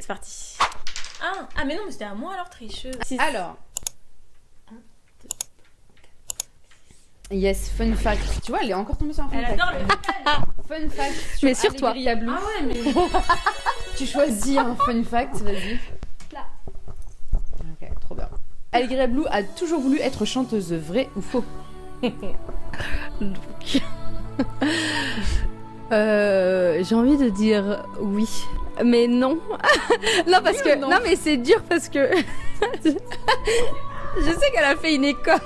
c'est parti. Ah mais non, mais c'était à moi alors, tricheuse. Alors. Yes, fun fact. Tu vois, elle est encore tombée sur un fun Elle fact. adore le Fun fact sur Mais sur toi. Allegria Blue. Ah ouais, mais... Tu choisis un fun fact, vas-y. Là. Ok, trop bien. Allegria Blue a toujours voulu être chanteuse, vrai ou faux? J'ai envie de dire oui, mais non. Non parce que non mais c'est dur parce que je sais qu'elle a fait une école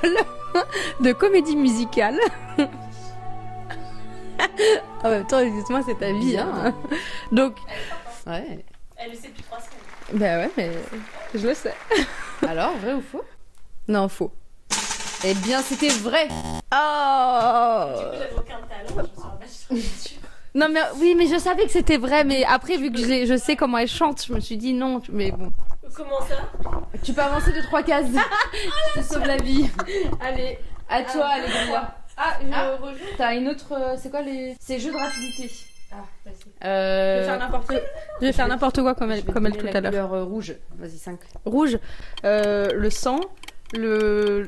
de comédie musicale. En même temps, excuse-moi, c'est ta vie. Hein. Donc, Ouais. Elle le sait depuis 3 semaines. bah ouais, mais je le sais. Alors, vrai ou faux? Non, faux. Eh bien, c'était vrai. Oh. J'avais aucun talent, je me suis rabattue dessus. Non mais oui, mais je savais que c'était vrai, mais après vu que je sais comment elle chante, je me suis dit non. Mais bon. Comment ça? Tu peux avancer de 3 cases. Je te sauve la vie. Allez, à toi, Allegria. Je rejoue. T'as une autre. C'est quoi les. C'est jeux de rapidité. Ah, vas-y. Je vais faire n'importe quoi comme elle tout à La l'heure. couleur rouge. Vas-y, 5. Rouge, le sang, les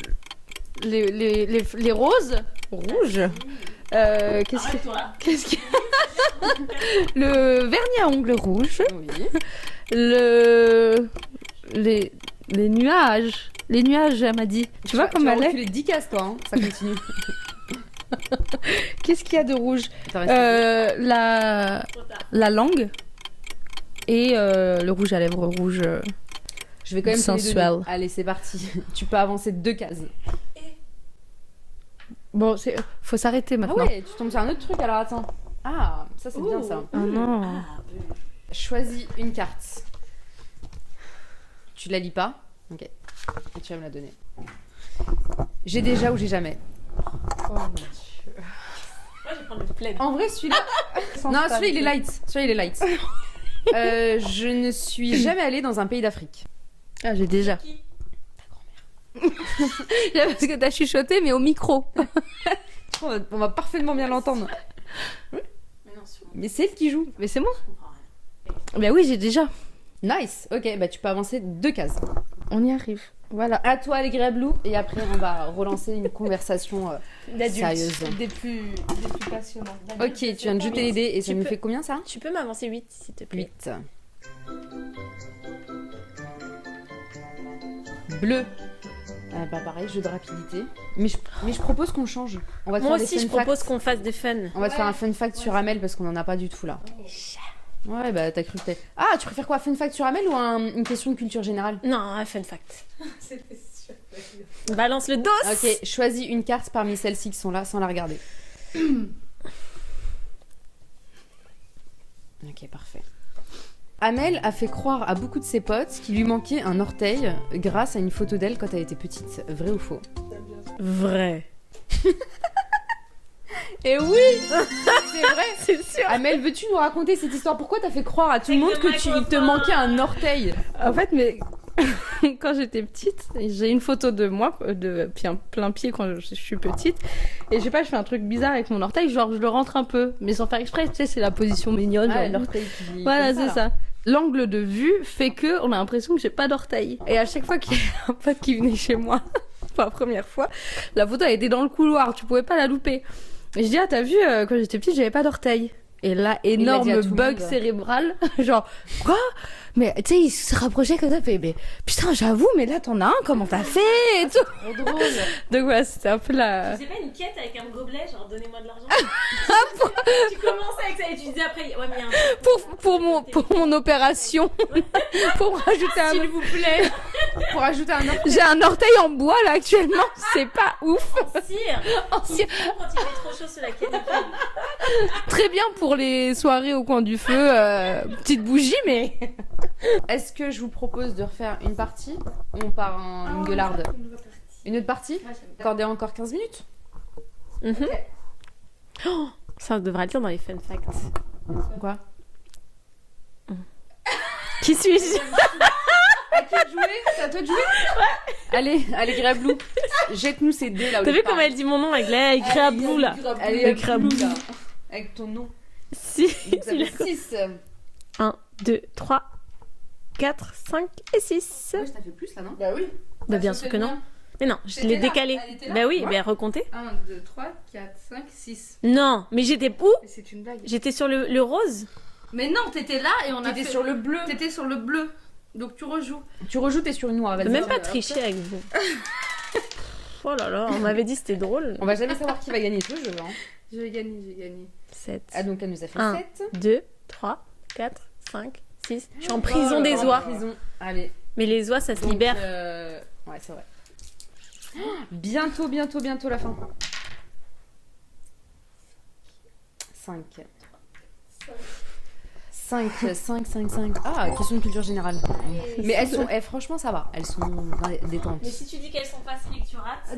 roses, rouge. Qu'est-ce qu'il y a Le vernis à ongles rouge, Oui. les nuages. Les nuages, elle m'a dit. Tu vois comme elle est. Tu les 10 cases, toi. Hein. Ça continue. Qu'est-ce qu'il y a de rouge T'as resté. La langue et le rouge à lèvres rouge. Je vais quand même te les sensuel. donner. Allez, c'est parti. Tu peux avancer de 2 cases. Bon, faut s'arrêter Ah maintenant. ouais, tu tombes sur un autre truc, alors attends. Ah, ça c'est bien ça. Oh non. Choisis une carte. Tu la lis pas? Ok. Et tu vas me la donner. J'ai déjà ou j'ai jamais. Oh mon dieu. Moi, je vais prendre le plaid. En vrai, celui-là. Non, celui-là il est light. Celui-là il est light. Je ne suis jamais allée dans un pays d'Afrique. Ah, j'ai déjà. Qui? Parce que t'as chuchoté, mais au micro. On va parfaitement bien l'entendre. Mais non, sûrement. Mais c'est elle qui joue. Mais c'est moi. Je comprends rien. Bah oui, j'ai déjà. Nice. Ok, bah tu peux avancer 2 cases. On y arrive. Voilà. À toi, Allegria Blue. Et après, on va relancer une conversation sérieuse. Des plus passionnants. Ok, tu viens de jeter les dés et ça Tu nous peux- fait combien ça? Tu peux m'avancer 8 s'il te plaît. 8. Bleu. Bah pareil, jeu de rapidité. Mais je propose qu'on change. On va te Moi faire aussi, des je fun facts. propose qu'on fasse des fun. On va te faire un fun fact sur Amel parce qu'on en a pas du tout là. Ouais, bah t'as cru que t'es. Ah, tu préfères quoi? Fun fact sur Amel ou une question de culture générale? Non, un fun fact. C'était sûr. Balance le dos. Ok, choisis une carte parmi celles-ci qui sont là sans la regarder. Ok, parfait. Amel a fait croire à beaucoup de ses potes qu'il lui manquait un orteil grâce à une photo d'elle quand elle était petite. Vrai ou faux? Vrai. Et oui. C'est vrai. C'est sûr. Amel, veux-tu nous raconter cette histoire? Pourquoi t'as fait croire à tout le monde que il te manquait un orteil? En fait, mais quand j'étais petite, j'ai une photo de moi de plein pied quand je suis petite. Et je sais pas, je fais un truc bizarre avec mon orteil, genre je le rentre un peu, mais sans faire exprès. Tu sais, c'est la position mignonne. Ah, genre. l'orteil qui... Voilà, comme c'est ça. L'angle de vue fait que on a l'impression que j'ai pas d'orteil. Et à chaque fois qu'il y a un pote qui venait chez moi, pour la première fois, la photo elle était dans le couloir, tu pouvais pas la louper. Et je dis, ah t'as vu, quand j'étais petite, j'avais pas d'orteil. Et là, Il l'a dit à énorme tout le bug monde. cérébral, genre, quoi? Mais tu sais, il se rapprochait comme ça, fait, mais putain, j'avoue, mais là t'en as un, comment t'as fait et tout. Trop drôle. Donc voilà, c'était un peu la. C'est pas une quête avec un gobelet, genre donnez-moi de l'argent. Tu commences avec ça et tu disais après, ouais, mais il y a un. Pour mon opération, pour rajouter un. S'il vous plaît. Pour ajouter un orteil. J'ai un orteil en bois là actuellement, c'est pas ouf. Cire. En cire. Quand il fait trop chaud sur la canicule. Très bien pour les soirées au coin du feu, petite bougie, mais. Est-ce que je vous propose de refaire une partie ou on part en une gueularde? Une autre partie? Accorder encore 15 minutes? Mhm. Oh, ça devrait le dire dans les fun facts. Quoi? Qui suis-je? À qui de jouer? C'est à toi de jouer? Ouais. Allez, Grablou. Jette-nous ces dés là. T'as vu comment elle dit mon nom avec la Grablou là? Allez, Grablou. Grablou là. Avec ton nom. Si. Vous avez 6. 1, 2, 3. 4, 5 et 6. Ouais, je t'ai fait plus là, non? Bah oui. Bah bien sûr que non. Mais non, je l'ai T'étais là, décalé. elle était là. Bah oui, Ouais. bah recomptez. 1, 2, 3, 4, 5, 6. Non, mais j'étais où? Mais c'est une blague. J'étais sur le rose. Mais non, t'étais là et on a T'étais fait... sur le bleu. T'étais sur le bleu. Donc tu rejoues. Tu rejoues, t'es sur une noire. Je Vas-y. peux même pas après. tricher avec vous. Oh là là, on m'avait dit c'était drôle. On va jamais savoir qui va gagner ce jeu. Hein. J'ai gagné. 7, Ah, donc elle nous a fait Un. 7. 2, 3, 4, 5, 6. Je suis en prison des oies. Prison. Allez. Mais les oies, ça se Donc, libère. Ouais, c'est vrai. Bientôt la fin. 5. 5. Ah, question de culture générale. Mais elles sont. Franchement, ça va. Elles sont détentes. Mais si tu dis qu'elles sont faciles et que tu rates,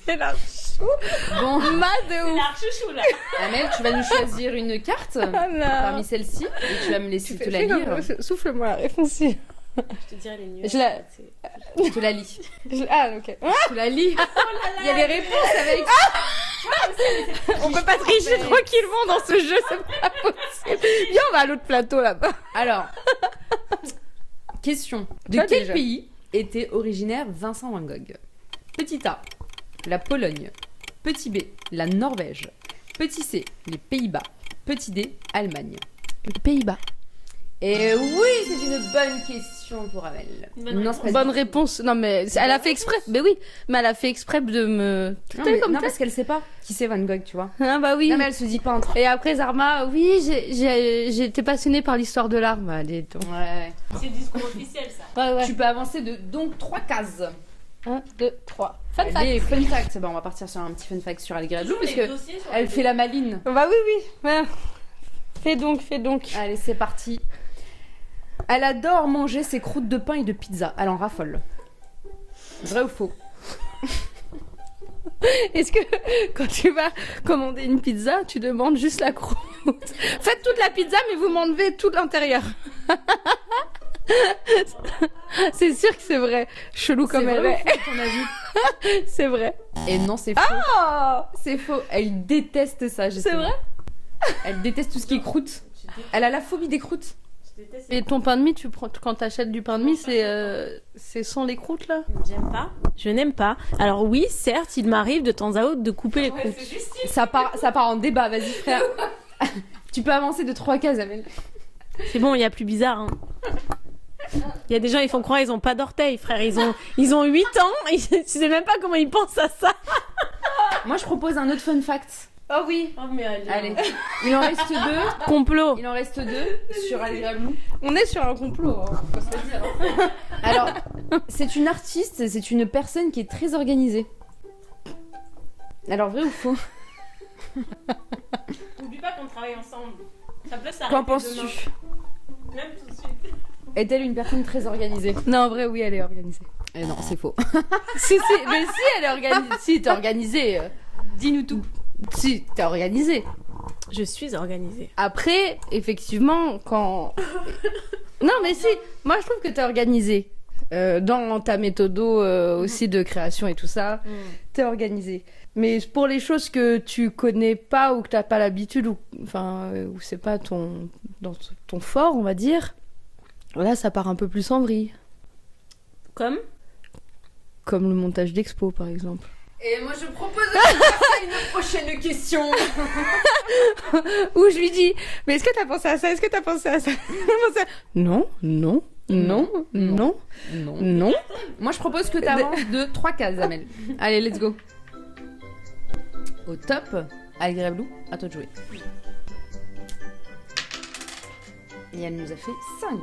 C'est la... Bon, c'est la chouchou là. Amel, tu vas nous choisir une carte parmi celles-ci et tu vas me laisser te la lire. Souffle-moi la réponse. Je Je te dirai les nuages. la... Je te la lis. Ah, ok. Tu la lis. Il y a les réponses avec. On peut pas tricher tranquillement dans ce jeu, c'est pas possible. Viens, on va à l'autre plateau là-bas. Alors, question. De Toi, quel déjà. pays était originaire Vincent Van Gogh? Petit A, la Pologne. Petit B, la Norvège. Petit C, les Pays-Bas. Petit D, Allemagne. Les Pays-Bas. Et oui, c'est une bonne question pour Amel. Bonne Non, c'est pas Bonne réponse. Non, mais elle a fait exprès. Mais oui, mais elle a fait exprès de me. Non, T'es mais- comme non, t'es. parce qu'elle sait pas qui c'est Van Gogh, tu vois. Ah, bah oui. Non, mais elle se dit pas entre. Et après, Zarma, oui, j'ai été passionnée par l'histoire de l'art. Bah, allez, donc. Ouais. C'est le discours officiel ça. Ouais, ouais. Tu peux avancer de donc 3 cases. 1, 2, 3. Fun fact. Allez, fun fact. Bon, on va partir sur un petit fun fact sur Algradou parce que elle fait la maline. Bah oui, oui. Ouais. Fais donc. Allez, c'est parti. Elle adore manger ses croûtes de pain et de pizza. Elle en raffole. Vrai ou faux? Est-ce que quand tu vas commander une pizza, tu demandes juste la croûte? Faites toute la pizza, mais vous m'enlevez tout l'intérieur. C'est sûr que c'est vrai. Chelou comme elle est. ton avis? C'est vrai. Et non, c'est faux. Oh, C'est faux. Elle déteste ça, c'est justement. vrai. Elle déteste tout ce qui est croûte. Elle a la phobie des croûtes. Et ton pain de mie, tu prends quand t'achètes du pain de mie, c'est sans les croûtes là. J'aime pas. Je n'aime pas. Alors oui, certes, il m'arrive de temps à autre de couper les croûtes. Ça part en débat. Vas-y, frère. Tu peux avancer de 3 cases, Amel. C'est bon, il y a plus bizarre. Hein. Il y a des gens, ils font croire ils ont pas d'orteils, frère. Ils ont 8 ans. Tu sais même pas comment ils pensent à ça. Moi, je propose un autre fun fact. Oh oui. Oh mais Allez. Il en reste 2. Complot. Il en reste 2 sur Algradou. On est sur un complot. Hein. Faut se le dire. Alors, c'est une artiste, c'est une personne qui est très organisée. Alors, vrai ou faux? N'oublie pas qu'on travaille ensemble. Ça peut s'arrêter. Qu'en penses-tu? Même tout de suite. Est-elle une personne très organisée? Non, en vrai, oui, elle est organisée. Eh non, c'est faux. Si, mais si, elle est organisée. Si, t'es organisée. Dis-nous tout. Si, t'es organisée. Je suis organisée. Après, effectivement, quand... Non, mais si, moi je trouve que t'es organisée. Dans ta méthode aussi de création et tout ça, t'es organisée. Mais pour les choses que tu connais pas ou que t'as pas l'habitude, ou où c'est pas dans ton fort, on va dire, là ça part un peu plus en vrille. Comme Comme le montage d'expo par exemple. Et moi, je propose de passer à une prochaine question. Où je lui dis, mais est-ce que t'as pensé à ça? Est-ce que t'as pensé à ça? Non. Moi, je propose que tu avances de 3 cases, Amel. Allez, let's go. Au top, Algradou, à toi de jouer. Et elle nous a fait 5.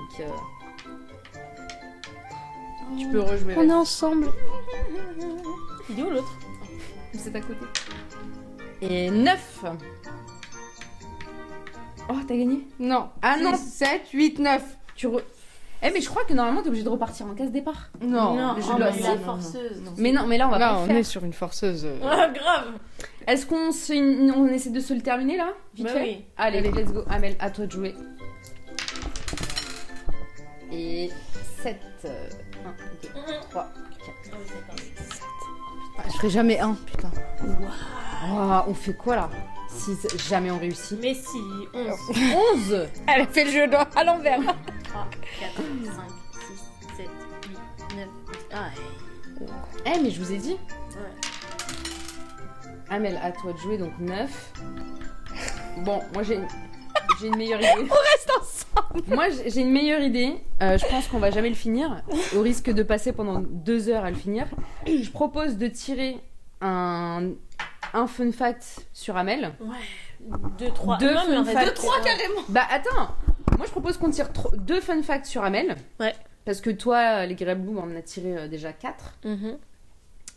Tu peux rejouer. On est ensemble. il est où l'autre? C'est à côté. Et 9. Oh, t'as gagné? Non. Ah non. 7, 8, 9. Eh, mais je crois que normalement, t'es obligé de repartir en case départ. Non. le jeu oh, doit- mais la non, forceuse. Mais non, mais là, on va pas Là, le on faire. est sur une forceuse. Ah, grave. Est-ce qu'on essaie de se le terminer là? Vite Bah fait. oui. Allez, let's go. Amel, à toi de jouer. Et 7. 1, 2, 3, 4. Je ferai jamais un, putain. Oh, on fait quoi là? 6, jamais on réussit. Mais si, 11. 11. Elle a fait le jeu à l'envers. 3, 4, 5, 6, 7, 8, 9. Ah, Eh, mais je vous ai dit. ouais. Amel, à toi de jouer, donc 9. Bon, moi j'ai une meilleure idée. Reste ensemble. Moi j'ai une meilleure idée. Je pense qu'on va jamais le finir. Au risque de passer pendant 2 heures à le finir. Je propose de tirer un fun fact sur Amel. Ouais. 2, 3. Deux Non, mais en fun fait, facts. 2, 3 carrément. Bah attends, moi je propose qu'on tire 2 fun facts sur Amel. Ouais. Parce que toi, les Grey Blue, on en a tiré déjà 4. Mhm.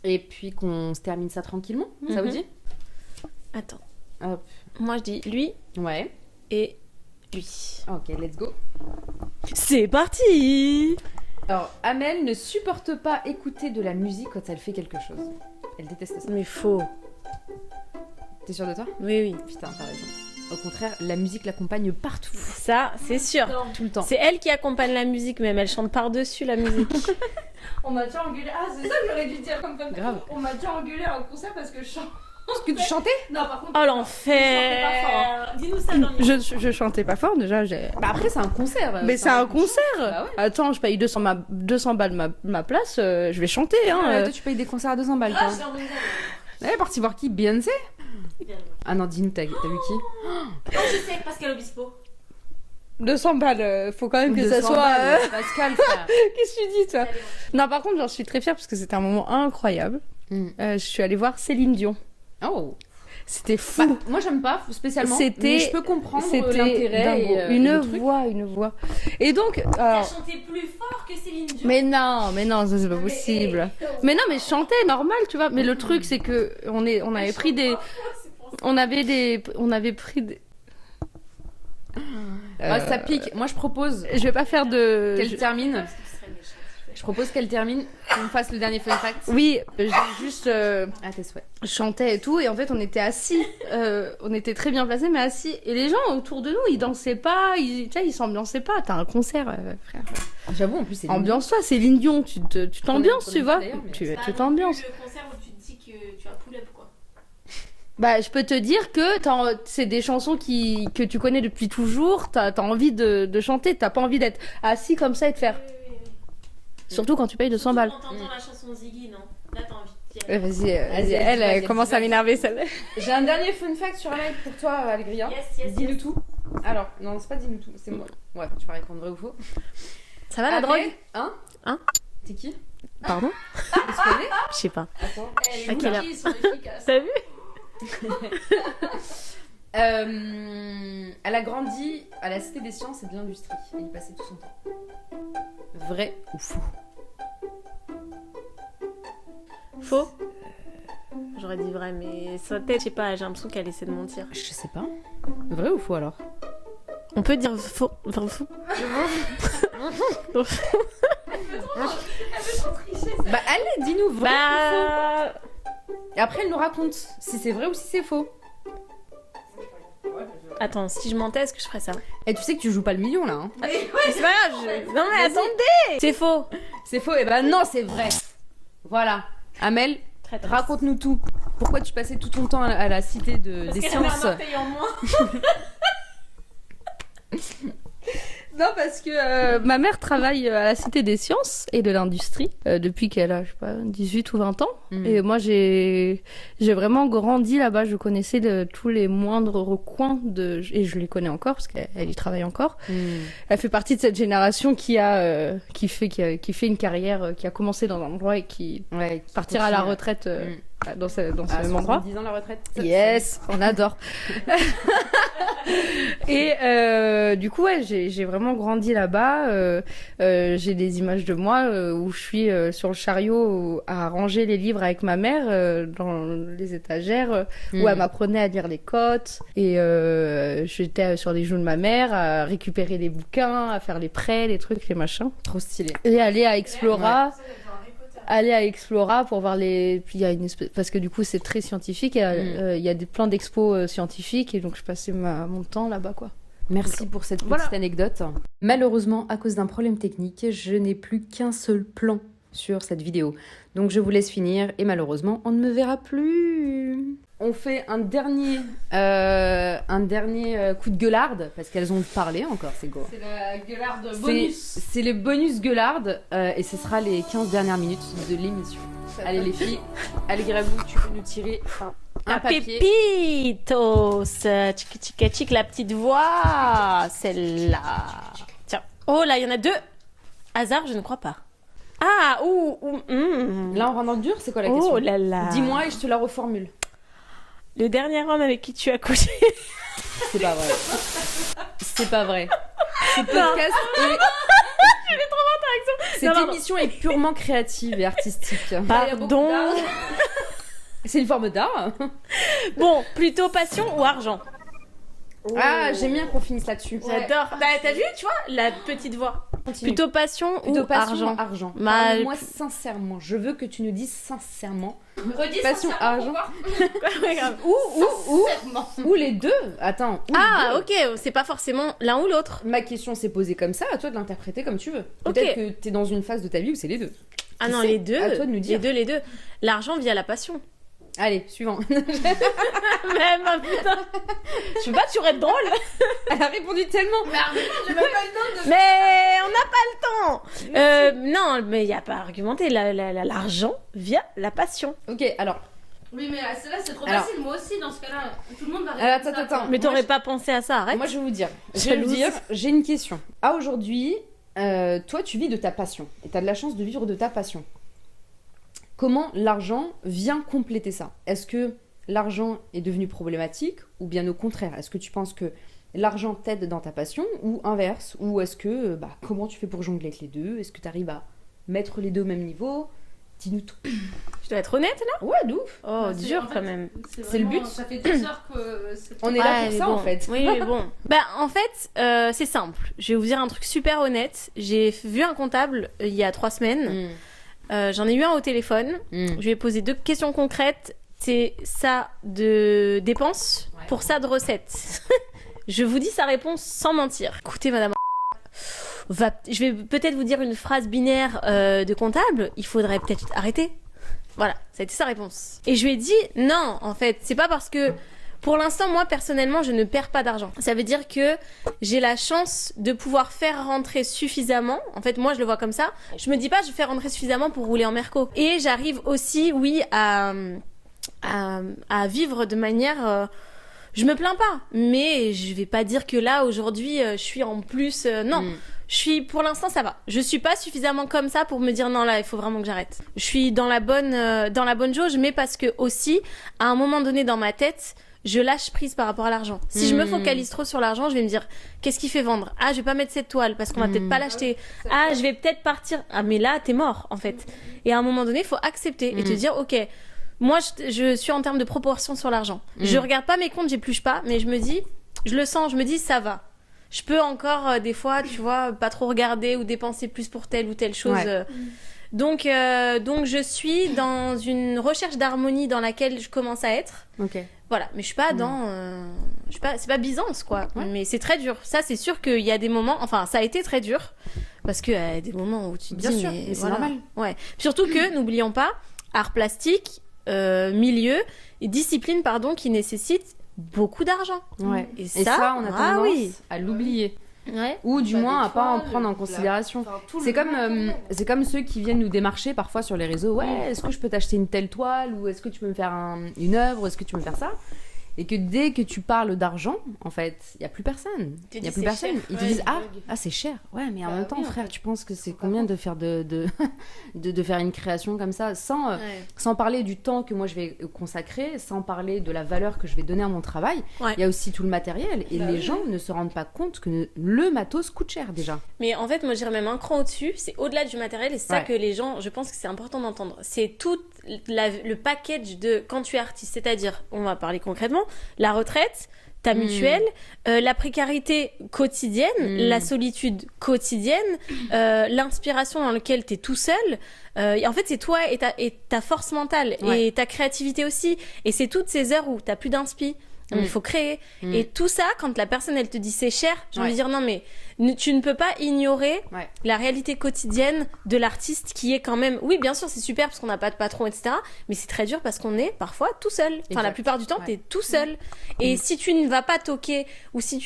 Et puis qu'on se termine ça tranquillement. Ça vous Mhm. dit? Attends. Hop. Moi, je dis lui Ouais. et lui. Ok, let's go. C'est parti. Alors, Amel ne supporte pas écouter de la musique quand elle fait quelque chose. Elle déteste ça. Mais faux. T'es sûre de toi? Oui, oui. Putain, t'as raison. Au contraire, la musique l'accompagne partout. Ça, c'est sûr. Tout le temps. C'est elle qui accompagne la musique, même elle chante par-dessus la musique. On m'a déjà engueulé. Ah, c'est ça que j'aurais dû dire comme fun. Grave. On m'a déjà engueulé à un concert parce que je chante. Est-ce que tu chantais? Non, par contre. Oh l'enfer. Dis-nous ça dans les... Je chantais pas fort déjà. Bah après, c'est un concert. Mais c'est un concert. Bah ouais. Attends, je paye 200 balles ma place. Je vais chanter. Hein. Toi, tu payes des concerts à 200 balles, toi. Elle est partie voir qui? Beyoncé? Ah non, dis-nous, t'as vu qui? Oh, je sais, Pascal Obispo. 200 balles. Faut quand même que ça 200 soit. balles, Pascal, frère. Qu'est-ce que tu dis, toi? Non, par contre, j'en suis très fière parce que c'était un moment incroyable. Je suis allée voir Céline Dion. Oh. C'était fou. Bah, moi, j'aime pas spécialement. C'était- Mais je peux comprendre C'était l'intérêt dingo. et une le truc. voix. Et donc, alors, chanté plus fort que Céline Dion. mais non, ça c'est pas possible. Mais non, mais je chantais normal, tu vois. Mais le truc, c'est que on avait pris des, on avait pris des. Ah, ça pique. Moi, je propose Je vais pas faire de. qu'elle termine. Je propose qu'elle termine, qu'on fasse le dernier fun fact. Oui, j'ai juste À tes souhaits. chantais et tout, et en fait on était assis, on était très bien placés, mais assis, et les gens autour de nous, ils dansaient pas, tu sais, ils s'ambiançaient pas. T'as un concert, frère. J'avoue, en plus, c'est Ambiance-toi, c'est Céline Dion, tu t'ambiances, Prenez- tu vois. d'ailleurs, mais Tu t'ambiances. Le concert où tu te dis que tu as pull-up, quoi. Bah, je peux te dire que c'est des chansons que tu connais depuis toujours, t'as envie de chanter, t'as pas envie d'être assis comme ça et de faire. Surtout quand tu payes 200 balles. Quand t'entends la chanson Ziggy, non? Là, t'as envie de dire. Vas-y, elle vas-y, commence à vas-y. m'énerver celle-là. J'ai un dernier fun fact sur Amel pour toi, Algria. Yes, Dis-nous tout. Alors, non, c'est pas dis-nous tout, c'est moi. Ouais, tu vas répondre vrai ou faux. Ça va la Amel, drogue? Hein? Hein? T'es qui? Pardon? Tu se connais? Je sais pas. Attends. À quelle heure? Ils sont efficaces. T'as vu? Elle a grandi à la Cité des Sciences et de l'Industrie. Elle y passait tout son temps. Vrai ou faux? Faux? J'aurais dit vrai, mais sa tête, je sais pas, j'ai l'impression qu'elle essaie de mentir. Je sais pas. Vrai ou faux alors? On peut dire faux. Enfin, faux. Bah allez, dis-nous vrai ou Bah. faux. Et après, elle nous raconte si c'est vrai ou si c'est faux. Attends, si je mentais, est-ce que je ferais ça? Et tu sais que tu joues pas le million là, hein? C'est pas grave, non mais attendez! C'est faux! C'est faux, et bah non, c'est vrai. Voilà. Amel, raconte-nous tout. Pourquoi tu passais tout ton temps à la Cité des Sciences? en moins. Non, parce que ma mère travaille à la Cité des Sciences et de l'Industrie depuis qu'elle a, je sais pas, 18 ou 20 ans. Et moi, j'ai vraiment grandi là-bas. Je connaissais tous les moindres recoins et je les connais encore parce qu'elle y travaille encore. Elle fait partie de cette génération qui fait une carrière, qui a commencé dans un endroit et qui partira à la retraite dans ce même endroit. 10 ans la retraite. Yes, on adore. Et du coup, ouais, j'ai vraiment grandi là-bas. J'ai des images de moi où je suis sur le chariot à ranger les livres avec ma mère dans les étagères, où elle m'apprenait à lire les cotes. Et j'étais sur les genoux de ma mère à récupérer les bouquins, à faire les prêts, les trucs, les machins. Trop stylé. Et aller à Explora. Aller à Explora pour voir puis il y a une espèce, parce que du coup c'est très scientifique, il y a plein d'expos scientifiques et donc je passais mon temps là-bas quoi. Merci pour cette petite anecdote. Malheureusement, à cause d'un problème technique, je n'ai plus qu'un seul plan sur cette vidéo. Donc je vous laisse finir et malheureusement, on ne me verra plus. on fait un dernier coup de gueularde, parce qu'elles ont parlé encore, c'est go. C'est la gueularde bonus. C'est le bonus gueularde, et ce sera les 15 dernières minutes de l'émission. Allez les filles, allez Grabou, tu peux nous tirer un papier. Pépitos. Tchik tchik tchik, la petite voix. Celle-là. Tiens. Oh là, il y en a 2. Hasard, je ne crois pas. Ah, Là on rentre dans le dur, c'est quoi la question? Oh là là. Dis-moi et je te la reformule. Le dernier homme avec qui tu as couché. C'est pas vrai. C'est pas vrai. Ce podcast est... Cette Non, émission est purement créative et artistique. Pardon. C'est une forme d'art. Bon, plutôt passion ou argent? Ah, j'aime bien qu'on finisse là-dessus. J'adore. Bah, t'as vu, tu vois, la petite voix. Continue. Plutôt passion Plutôt ou passion argent? ou argent. Bah, Moi, sincèrement, je veux que tu nous dises sincèrement. Redis Passion, argent. Ouais, grave. Ou les deux. Attends. ou les Ah, deux. ok, c'est pas forcément l'un ou l'autre. Ma question s'est posée comme ça, à toi de l'interpréter comme tu veux. Ok. Peut-être que t'es dans une phase de ta vie où c'est les deux. Ah Qui non, sait? les deux. À toi de nous dire. Les deux. L'argent via la passion. Allez, suivant. Même, putain. Je veux pas toujours être drôle. Elle a répondu tellement. J'ai même pas le temps de... Mais on n'a pas le temps. Non, mais il n'y a pas à argumenter. L'argent via la passion. Ok, alors. Oui, mais celle-là, c'est trop Alors- facile. Moi aussi, dans ce cas-là, tout le monde va Alors, répondre ça, attends. quoi. Mais Moi, t'aurais pas pensé à ça, arrête. Moi, je vais vous dire. Jalouse. J'ai une question. À aujourd'hui, toi, tu vis de ta passion. Et tu as de la chance de vivre de ta passion. Comment l'argent vient compléter ça? Est-ce que l'argent est devenu problématique ou bien au contraire? Est-ce que tu penses que l'argent t'aide dans ta passion ou inverse? Ou est-ce que, comment tu fais pour jongler avec les deux? Est-ce que tu arrives à mettre les deux au même niveau? Dis-nous tout. Je dois être honnête là. Ouais, d'ouf. Oh, Bah, dur en fait, quand même. C'est le vraiment- but. Ça fait 2 heures que c'est... On est là Ouais, pour mais ça, bon. en fait. Oui, mais bon. Bah, en fait, c'est simple. Je vais vous dire un truc super honnête. J'ai vu un comptable il y a 3 semaines. J'en ai eu un au téléphone. Je lui ai posé 2 questions concrètes. C'est ça de dépenses pour ça de recettes. Je vous dis sa réponse sans mentir. Écoutez, madame, je vais peut-être vous dire une phrase binaire de comptable. Il faudrait peut-être arrêter. Voilà, ça a été sa réponse. Et je lui ai dit, non, en fait, c'est pas parce que... Pour l'instant, moi, personnellement, je ne perds pas d'argent. Ça veut dire que j'ai la chance de pouvoir faire rentrer suffisamment. En fait, moi, je le vois comme ça. Je me dis pas, je fais rentrer suffisamment pour rouler en merco. Et j'arrive aussi, oui, à vivre de manière... je me plains pas. Mais je vais pas dire que là, aujourd'hui, je suis en plus... non. Je suis, pour l'instant, ça va. Je suis pas suffisamment comme ça pour me dire non, là, il faut vraiment que j'arrête. Je suis dans la bonne jauge, mais parce que aussi, à un moment donné dans ma tête, je lâche prise par rapport à l'argent. Si je me focalise trop sur l'argent, je vais me dire qu'est-ce qui fait vendre? Ah, je vais pas mettre cette toile parce qu'on va peut-être pas l'acheter. Ah, je vais peut-être partir. Ah, mais là, t'es mort, en fait. Et à un moment donné, il faut accepter et te dire, ok, moi, je suis en termes de proportion sur l'argent. Je regarde pas mes comptes, j'épluche pas, mais je me dis, je le sens, je me dis, ça va. Je peux encore, des fois, tu vois, pas trop regarder ou dépenser plus pour telle ou telle chose. Ouais. Donc, je suis dans une recherche d'harmonie dans laquelle je commence à être. Ok. Voilà, mais je suis pas dans... c'est pas Byzance, quoi. Ouais. Mais c'est très dur. Ça, c'est sûr qu'il y a des moments... Enfin, ça a été très dur. Parce qu'il y a des moments où tu te Bien dis... sûr, mais c'est voilà. normal. Ouais. Surtout que, n'oublions pas, art plastique, milieu, et discipline, pardon, qui nécessite beaucoup d'argent. Ouais. Et Et ça, ça, on a ah tendance oui. à l'oublier. Ouais. Ou du Bah, moins des à pas en toiles, prendre en de la- considération. Enfin, tout le C'est comme, monde. c'est comme ceux qui viennent nous démarcher parfois sur les réseaux. Ouais, est-ce que je peux t'acheter une telle toile? Ou est-ce que tu peux me faire une œuvre? Est-ce que tu peux me faire ça? Et que dès que tu parles d'argent, en fait, il n'y a plus personne. Tu Il n'y dis, a plus c'est personne. cher. Ils te Ouais, disent, c'est ah, dingue. c'est cher. Ouais, mais en Bah même temps, oui, en frère, fait. tu penses que c'est Faut combien pas de faire de faire une création comme ça sans, sans parler du temps que moi je vais consacrer, sans parler de la valeur que je vais donner à mon travail. Ouais. Il y a aussi tout le matériel. Et Bah les oui. gens ne se rendent pas compte que le matos coûte cher déjà. Mais en fait, moi, j'irais même un cran au-dessus. C'est au-delà du matériel. Et c'est ça Ouais. que les gens, je pense que c'est important d'entendre. C'est tout le package de quand tu es artiste. C'est-à-dire, on va parler concrètement, la retraite, ta mutuelle, la précarité quotidienne, la solitude quotidienne, l'inspiration dans laquelle tu es tout seul. Et en fait, c'est toi et ta force mentale Ouais. et ta créativité aussi. Et c'est toutes ces heures où tu plus d'inspi. Il faut créer. Et tout ça, quand la personne, elle te dit c'est cher, j'ai envie de dire non, mais Tu ne peux pas ignorer Ouais. la réalité quotidienne de l'artiste qui est quand même... Oui, bien sûr, c'est super parce qu'on n'a pas de patron, etc. Mais c'est très dur parce qu'on est parfois tout seul. Enfin, la plupart du temps, t'es tout seul. Et si tu ne vas pas toquer ou si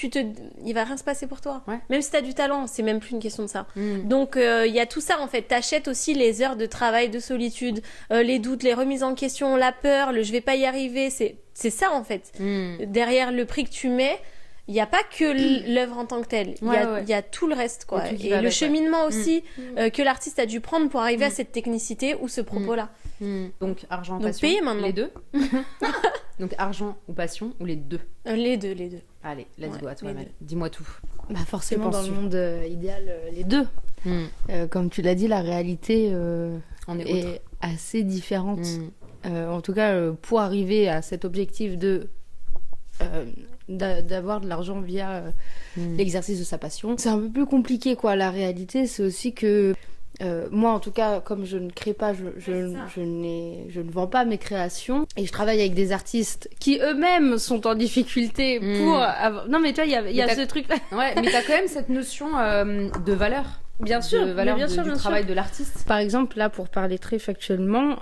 il va rien se passer pour toi. Ouais. Même si t'as du talent, c'est même plus une question de ça. Donc, il y a tout ça, en fait. T'achètes aussi les heures de travail, de solitude, les doutes, les remises en question, la peur, le je vais pas y arriver. C'est ça, en fait. Derrière le prix que tu mets... Il n'y a pas que l'œuvre en tant que telle. Il y a tout le reste, quoi. Et le cheminement aussi que l'artiste a dû prendre pour arriver à cette technicité ou ce propos-là. Donc, argent, Donc, passion. payer maintenant. Les deux. Donc, argent ou passion ou les deux. Les deux. Allez, let's go à toi, les Amel. deux. Dis-moi tout. Bah forcément, Que dans le penses-tu monde idéal, les deux. Comme tu l'as dit, la réalité On est est assez différente. En tout cas, pour arriver à cet objectif d'avoir de l'argent via l'exercice de sa passion, c'est un peu plus compliqué, quoi. La réalité, c'est aussi que moi, en tout cas, comme je ne crée pas, je ne vends pas mes créations, et je travaille avec des artistes qui eux-mêmes sont en difficulté pour avoir... Non, mais tu vois, il y a ce truc-là. Ouais, mais t'as quand même cette notion de valeur. Bien sûr, de valeur mais bien sûr, du bien travail sûr. de l'artiste. Par exemple, là, pour parler très factuellement,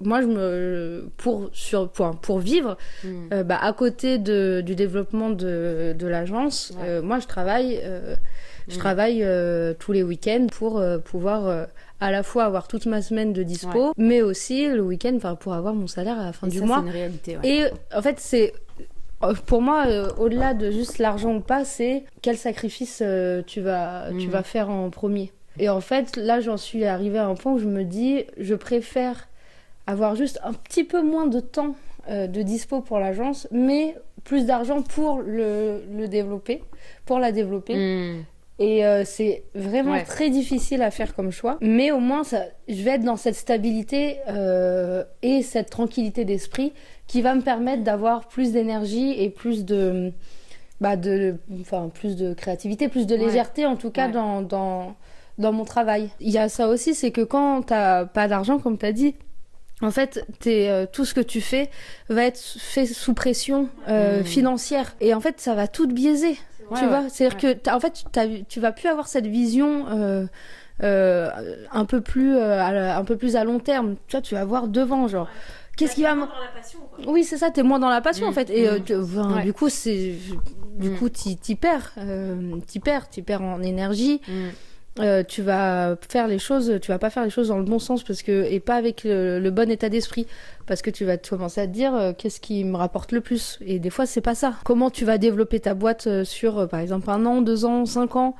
moi, pour vivre, à côté du développement de l'agence, moi, je travaille tous les week-ends pour pouvoir à la fois avoir toute ma semaine de dispo, mais aussi le week-end pour avoir mon salaire à la fin du mois. C'est une réalité, ouais. Et en fait, c'est... Pour moi, au-delà de juste l'argent ou pas, c'est quel sacrifice tu vas faire en premier. Et en fait, là, j'en suis arrivée à un point où je me dis, je préfère avoir juste un petit peu moins de temps de dispo pour l'agence, mais plus d'argent pour le développer, pour la développer. Et c'est vraiment très difficile à faire comme choix. Mais au moins, je vais être dans cette stabilité et cette tranquillité d'esprit qui va me permettre d'avoir plus d'énergie et plus de créativité, plus de légèreté, en tout cas, dans mon travail. Il y a ça aussi, c'est que quand t'as pas d'argent, comme t'as dit, en fait, tout ce que tu fais va être fait sous pression financière. Et en fait, ça va tout te biaiser. Tu vois, c'est-à-dire que tu vas plus avoir cette vision un peu plus à long terme. Tu vas voir devant, genre. Qu'est-ce qui va dans la passion, quoi. Oui, c'est ça, t'es moins dans la passion en fait. Et du coup, t'y perds. T'y perds en énergie. Tu vas pas faire les choses dans le bon sens et pas avec le bon état d'esprit, parce que tu vas commencer à te dire qu'est-ce qui me rapporte le plus, et des fois c'est pas ça. Comment tu vas développer ta boîte sur par exemple 1 an, 2 ans, 5 ans,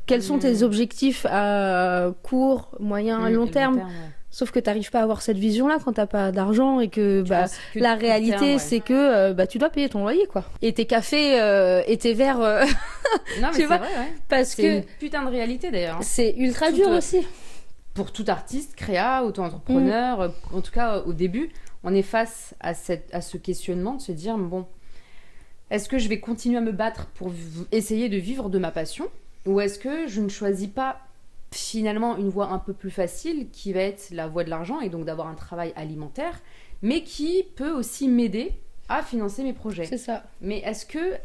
quels sont tes objectifs à court, moyen et long terme. Sauf que t'arrives pas à avoir cette vision-là quand t'as pas d'argent, et que la réalité, c'est que tu dois payer ton loyer, quoi. Et tes cafés et tes verres. Non, mais tu vois, vrai, ouais. parce c'est que une putain de réalité d'ailleurs. C'est ultra dur aussi. Pour tout artiste, créa, auto-entrepreneur, en tout cas au début, on est face à ce questionnement de se dire bon, est-ce que je vais continuer à me battre pour essayer de vivre de ma passion, ou est-ce que je ne choisis pas finalement une voie un peu plus facile qui va être la voie de l'argent, et donc d'avoir un travail alimentaire, mais qui peut aussi m'aider à financer mes projets. C'est ça. Mais est-ce que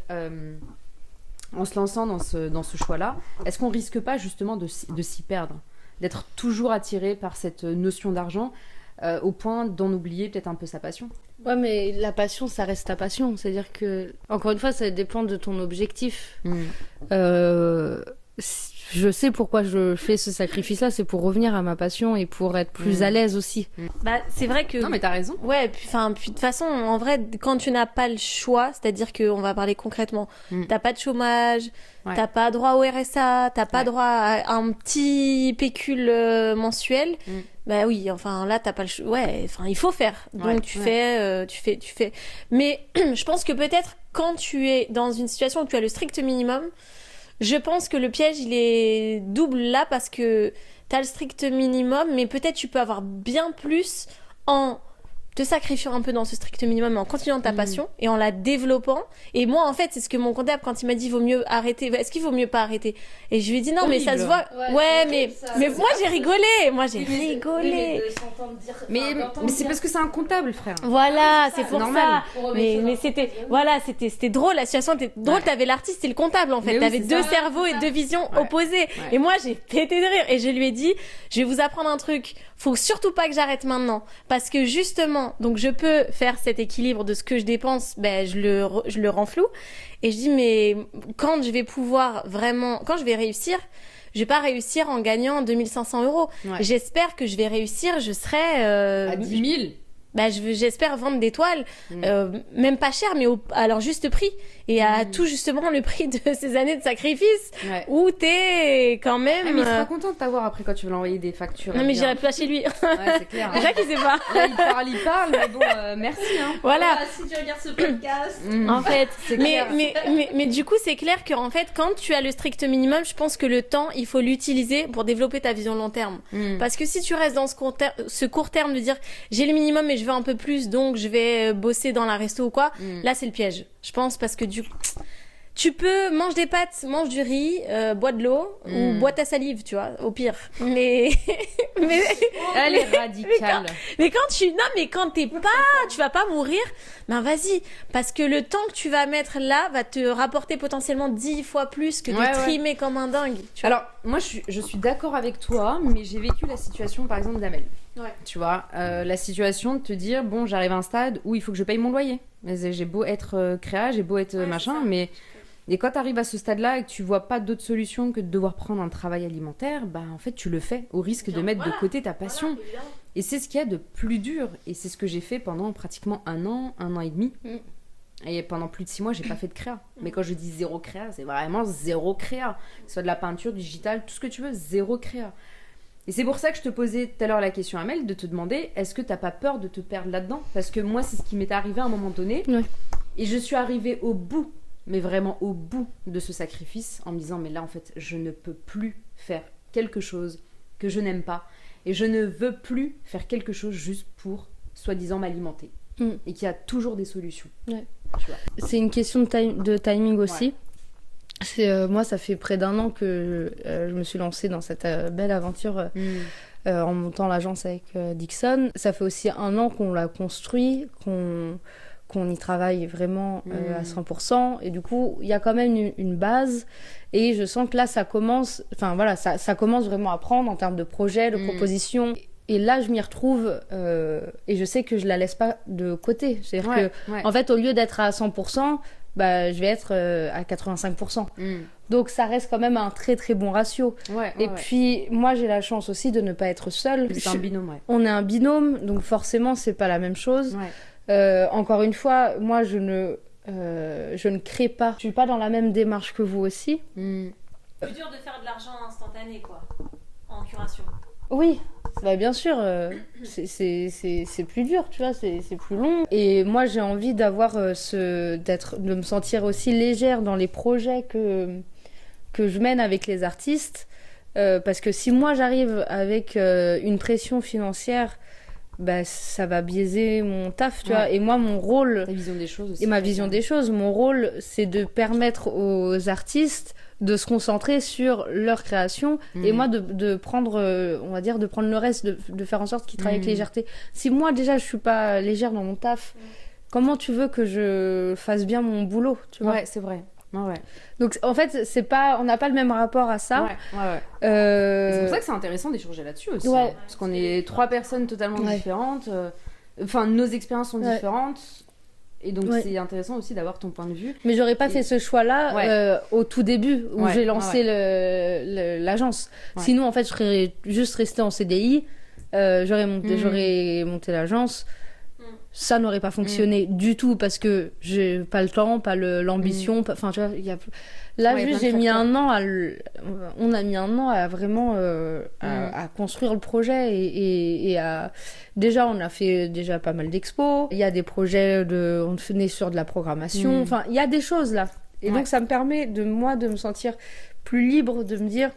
en se lançant dans ce choix-là, est-ce qu'on risque pas justement de s'y perdre, d'être toujours attiré par cette notion d'argent au point d'en oublier peut-être un peu sa passion? Ouais, mais la passion, ça reste ta passion. C'est-à-dire que, encore une fois, ça dépend de ton objectif. Je sais pourquoi je fais ce sacrifice-là, c'est pour revenir à ma passion et pour être plus à l'aise aussi. C'est vrai que... Non, mais t'as raison. Ouais, puis de toute façon, en vrai, quand tu n'as pas le choix, c'est-à-dire qu'on va parler concrètement, t'as pas de chômage, t'as pas droit au RSA, t'as pas droit à un petit pécule mensuel, bah oui, là, t'as pas le choix. Ouais, il faut faire. Donc tu fais. Mais je pense que peut-être quand tu es dans une situation où tu as le strict minimum, je pense que le piège, il est double là, parce que t'as le strict minimum, mais peut-être tu peux avoir bien plus en te sacrifiant un peu dans ce strict minimum, mais en continuant ta passion et en la développant. Et moi, en fait, c'est ce que mon comptable, quand il m'a dit, vaut mieux arrêter, est-ce qu'il vaut mieux pas arrêter? Et je lui ai dit, non, mais ça se voit. Ouais, mais moi, j'ai rigolé. Moi, j'ai rigolé. Mais c'est parce que c'est un comptable, frère. Voilà, c'est pour normal. ça. Mais c'était drôle. La situation était drôle. T'avais l'artiste et le comptable, en fait. T'avais deux cerveaux et deux visions opposées. Ouais. Et moi, j'ai pété de rire. Et je lui ai dit, je vais vous apprendre un truc. Faut surtout pas que j'arrête maintenant. Parce que justement, donc je peux faire cet équilibre de ce que je dépense, je le rends flou. Et je dis, mais quand je vais pouvoir vraiment, quand je vais réussir, je vais pas réussir en gagnant 2500 €. Ouais. J'espère que je vais réussir, je serai... à 10 000. J'espère vendre des toiles, même pas cher, mais à leur juste prix. Et à tout justement le prix de ces années de sacrifice, où t'es quand même... mais il sera content de t'avoir après quand tu veux l'envoyer des factures. Non, mais j'irai pas chez lui. Ouais, c'est clair. Déjà qu'il sait pas. Là, il parle, mais bon, merci. Hein. Voilà. Si tu regardes ce podcast. En fait, c'est clair. Mais du coup, c'est clair qu'en fait, quand tu as le strict minimum, je pense que le temps, il faut l'utiliser pour développer ta vision long terme. Parce que si tu restes dans ce court terme de dire, j'ai le minimum mais je veux un peu plus, donc je vais bosser dans la resto ou quoi, là, c'est le piège. Je pense parce que tu peux mange des pâtes, mange du riz, bois de l'eau ou bois ta salive, tu vois, au pire. Mais elle est radicale. Mais quand tu vas pas mourir, vas-y, parce que le temps que tu vas mettre là va te rapporter potentiellement 10 fois plus que de trimer comme un dingue. Tu vois. Alors moi je suis d'accord avec toi, mais j'ai vécu la situation par exemple d'Amel. Ouais. Tu vois, la situation de te dire, bon, j'arrive à un stade où il faut que je paye mon loyer. J'ai beau être créa, j'ai beau être machin, mais... Et quand tu arrives à ce stade-là et que tu vois pas d'autre solution que de devoir prendre un travail alimentaire, en fait, tu le fais au risque de mettre de côté ta passion. Et c'est ce qu'il y a de plus dur. Et c'est ce que j'ai fait pendant pratiquement un an et demi. Et pendant plus de 6 mois, j'ai pas fait de créa. Mais quand je dis zéro créa, c'est vraiment zéro créa. Que ce soit de la peinture, du digital, tout ce que tu veux, zéro créa. Et c'est pour ça que je te posais tout à l'heure la question, Amel, de te demander, est-ce que t'as pas peur de te perdre là-dedans? Parce que moi, c'est ce qui m'est arrivé à un moment donné. Ouais. Et je suis arrivée au bout, mais vraiment au bout de ce sacrifice, en me disant, mais là, en fait, je ne peux plus faire quelque chose que je n'aime pas. Et je ne veux plus faire quelque chose juste pour, soi-disant, m'alimenter. Et qu'il y a toujours des solutions. Ouais. Tu vois. C'est une question de timing aussi. Ouais. Moi, ça fait près d'1 an que je me suis lancée dans cette belle aventure en montant l'agence avec Dixon. Ça fait aussi 1 an qu'on l'a construit, qu'on y travaille vraiment à 100%. Et du coup, il y a quand même une base. Et je sens que là, ça commence vraiment à prendre en termes de projets, de propositions. Et là, je m'y retrouve et je sais que je la laisse pas de côté. C'est-à-dire en fait, au lieu d'être à 100%, je vais être à 85%. Donc, ça reste quand même un très, très bon ratio. Puis, moi, j'ai la chance aussi de ne pas être seule. C'est un binôme, On est un binôme, donc forcément, c'est pas la même chose. Encore une fois, moi, je ne crée pas. Je suis pas dans la même démarche que vous aussi. C'est plus dur de faire de l'argent instantané, quoi, en curation. Oui, bien sûr, c'est plus dur, tu vois, c'est plus long. Et moi, j'ai envie d'avoir de me sentir aussi légère dans les projets que je mène avec les artistes. Parce que si moi, j'arrive avec une pression financière, ça va biaiser mon taf, tu vois. Et moi, mon rôle... Ta vision des choses aussi. Et ma vision des choses, mon rôle, c'est de permettre aux artistes de se concentrer sur leur création et moi de prendre on va dire de prendre le reste, de faire en sorte qu'ils travaillent avec légèreté. Si moi déjà je suis pas légère dans mon taf, comment tu veux que je fasse bien mon boulot, tu vois? C'est vrai. Donc en fait on n'a pas le même rapport à ça. C'est pour ça que c'est intéressant d'échanger là-dessus aussi, parce qu'on est 3 personnes totalement différentes, nos expériences sont différentes. Et donc, c'est intéressant aussi d'avoir ton point de vue. Mais j'aurais pas fait ce choix-là au tout début, où j'ai lancé l'agence. Sinon, en fait, je serais juste restée en CDI. J'aurais monté l'agence. Ça n'aurait pas fonctionné du tout parce que j'ai pas le temps, pas l'ambition. Enfin, tu vois, là, juste, j'ai mis 1 an on a mis 1 an à vraiment à construire le projet et à... Déjà, on a fait pas mal d'expos. Il y a des projets on venait sur de la programmation. Enfin, il y a des choses là. Et donc, ça me permet de me sentir plus libre, de me dire,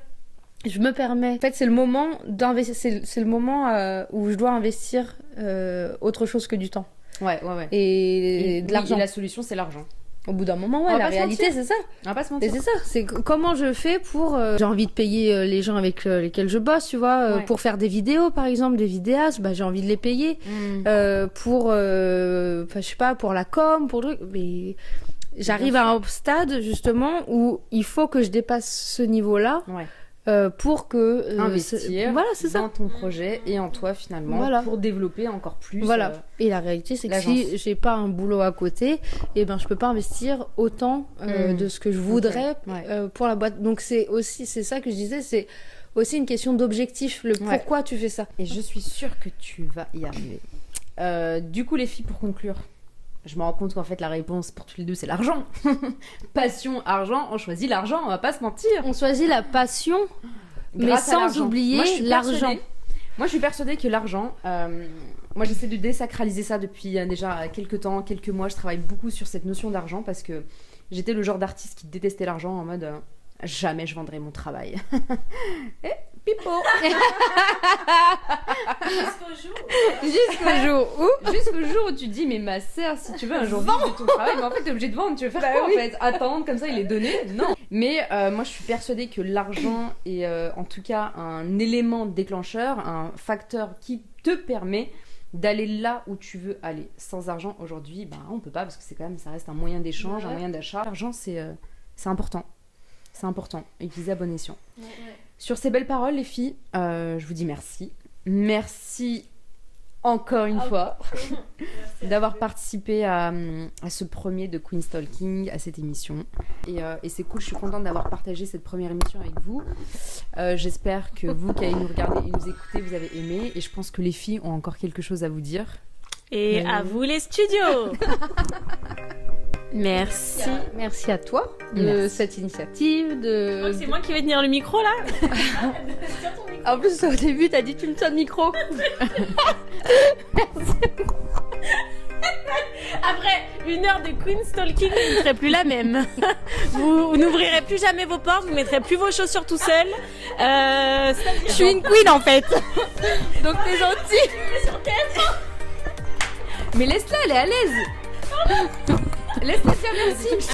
je me permets. En fait, c'est le moment d'investir. C'est le moment où je dois investir autre chose que du temps. Ouais. Et de l'argent. Et la solution, c'est l'argent. Au bout d'un moment, la réalité, c'est ça. On va pas se mentir. Et c'est ça. C'est comment je fais pour. J'ai envie de payer les gens avec lesquels je bosse, tu vois. Pour faire des vidéos, par exemple, des vidéastes, j'ai envie de les payer. Pour. Je sais pas, pour la com, pour le truc. Mais j'arrive à un stade, justement, où il faut que je dépasse ce niveau-là. Ouais. Pour que investir voilà, c'est dans ça. ton projet et en toi finalement pour développer encore plus et la réalité c'est que si j'ai pas un boulot à côté je peux pas investir autant de ce que je voudrais pour la boîte, donc c'est ça que je disais, c'est aussi une question d'objectif, le pourquoi tu fais ça, et je suis sûre que tu vas y arriver. Du coup les filles, pour conclure, je me rends compte qu'en fait la réponse pour tous les deux c'est l'argent. Passion, argent, on choisit l'argent, on va pas se mentir. On choisit la passion, mais sans oublier l'argent. Moi je suis persuadée que l'argent, moi j'essaie de désacraliser ça depuis déjà quelques temps, quelques mois. Je travaille beaucoup sur cette notion d'argent parce que j'étais le genre d'artiste qui détestait l'argent, en mode jamais je vendrai mon travail. Et pipo. Jusqu'au jour où tu dis, mais ma sœur, si tu veux un jour vivre de ton travail, mais en fait t'es obligé de vendre, tu veux faire quoi en fait? Attendre comme ça il est donné? Non. Mais moi je suis persuadée que l'argent est en tout cas un élément déclencheur, un facteur qui te permet d'aller là où tu veux aller. Sans argent aujourd'hui, on peut pas, parce que c'est quand même, ça reste un moyen d'échange, un moyen d'achat. L'argent c'est important. C'est important. Utilisez à bon escient. Sur ces belles paroles, les filles, je vous dis merci. Merci encore une fois d'avoir participé à ce premier de Queen Stalking, à cette émission. Et c'est cool, je suis contente d'avoir partagé cette première émission avec vous. J'espère que vous qui allez nous regarder et nous écouter, vous avez aimé. Et je pense que les filles ont encore quelque chose à vous dire. Et à vous les studios. Merci à toi de cette initiative. C'est moi qui vais tenir le micro là. En plus au début t'as dit tu me tiens le micro. Après 1 heure de Queen Stalking, vous ne serez plus la même. Vous n'ouvrirez plus jamais vos portes, vous mettrez plus vos chaussures tout seul. Je suis une queen en fait. Donc t'es gentille. Mais laisse-la, elle est à l'aise. Laisse-la dire merci.